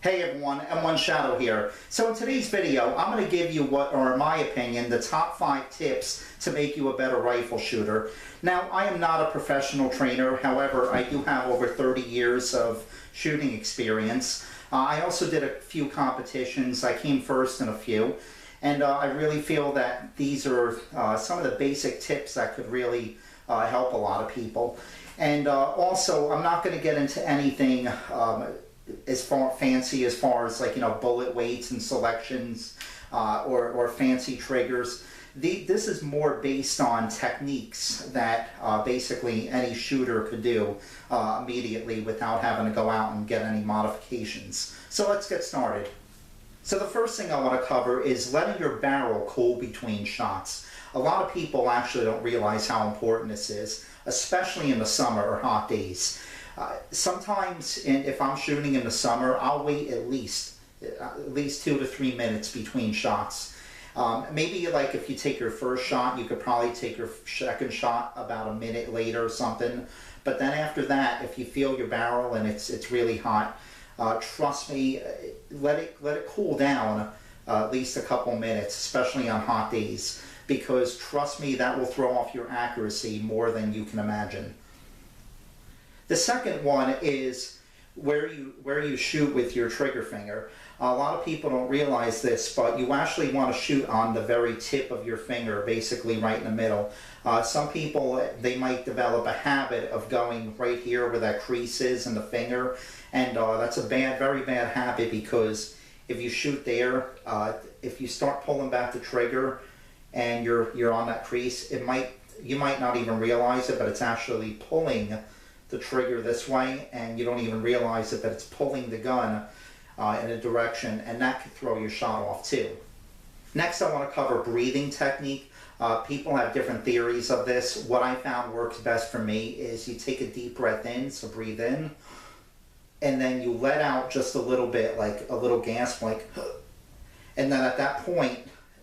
Hey everyone, M1 Shadow here. So in today's video, I'm going to give you what are, in my opinion, the top 5 tips to make you a better rifle shooter. Now, I am not a professional trainer, however, I do have over 30 years of shooting experience. I also did a few competitions. I came first in a few, and I really feel that these are some of the basic tips that could really help a lot of people. And also, I'm not going to get into anything as fancy as far as, like, bullet weights and selections or fancy triggers. This is more based on techniques that basically any shooter could do immediately without having to go out and get any modifications. So let's get started. So the first thing I want to cover is letting your barrel cool between shots. A lot of people actually don't realize how important this is, especially in the summer or hot days. Sometimes, if I'm shooting in the summer, I'll wait at least 2 to 3 minutes between shots. Maybe, like, if you take your first shot, you could probably take your second shot about a minute later or something. But then after that, if you feel your barrel and it's really hot, trust me, let it cool down at least a couple minutes, especially on hot days, because trust me, that will throw off your accuracy more than you can imagine. The second one is where you shoot with your trigger finger. A lot of people don't realize this, but you actually want to shoot on the very tip of your finger, basically right in the middle. Some people, they might develop a habit of going right here where that crease is in the finger, and that's a very bad habit, because if you shoot there, if you start pulling back the trigger and you're on that crease, you might not even realize it, but it's actually pulling the trigger this way, and you don't even realize it, but it's pulling the gun in a direction, and that could throw your shot off too. Next, I want to cover breathing technique. People have different theories of this. What I found works best for me is you take a deep breath in, so breathe in, and then you let out just a little bit, like a little gasp, like, and then at that point,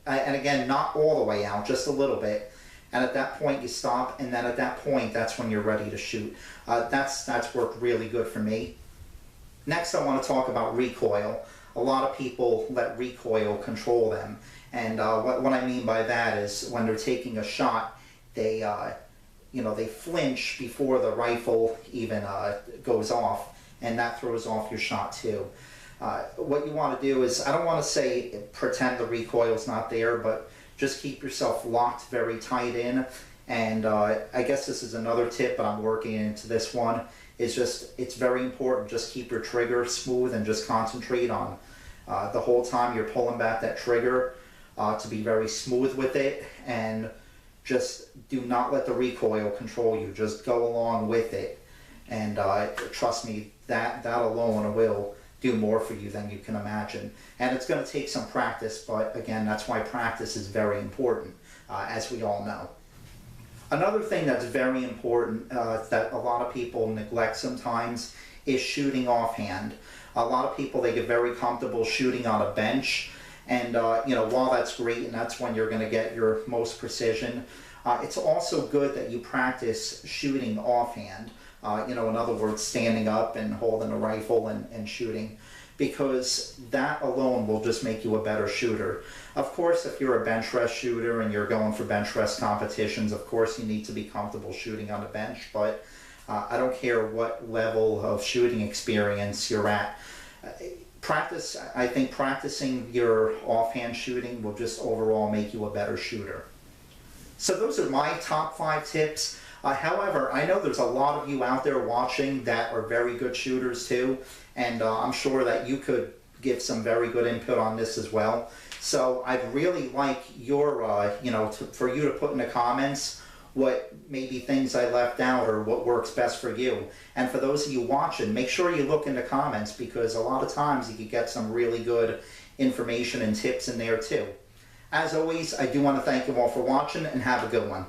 and again, not all the way out, just a little bit, and at that point you stop, and then at that point, that's when you're ready to shoot. That's worked really good for me. Next, I want to talk about recoil. A lot of people let recoil control them, and what I mean by that is when they're taking a shot, they flinch before the rifle even goes off, and that throws off your shot too. What you want to do is, I don't want to say pretend the recoil's not there, but just keep yourself locked very tight in. And I guess this is another tip, but I'm working into this one, is just, it's very important, just keep your trigger smooth and just concentrate on the whole time you're pulling back that trigger to be very smooth with it, and just do not let the recoil control you. Just go along with it, and trust me, that alone will do more for you than you can imagine. And it's going to take some practice, but again, that's why practice is very important, as we all know. Another thing that's very important that a lot of people neglect sometimes is shooting offhand. A lot of people, they get very comfortable shooting on a bench, and while that's great and that's when you're going to get your most precision, it's also good that you practice shooting offhand. In other words, standing up and holding a rifle and shooting, because that alone will just make you a better shooter. Of course, if you're a bench rest shooter and you're going for bench rest competitions, of course you need to be comfortable shooting on the bench, but I don't care what level of shooting experience you're at. I think practicing your offhand shooting will just overall make you a better shooter. So those are my top 5 tips. However, I know there's a lot of you out there watching that are very good shooters too, and I'm sure that you could give some very good input on this as well. So I'd really like your, for you to put in the comments what maybe things I left out or what works best for you. And for those of you watching, make sure you look in the comments, because a lot of times you can get some really good information and tips in there too. As always, I do want to thank you all for watching, and have a good one.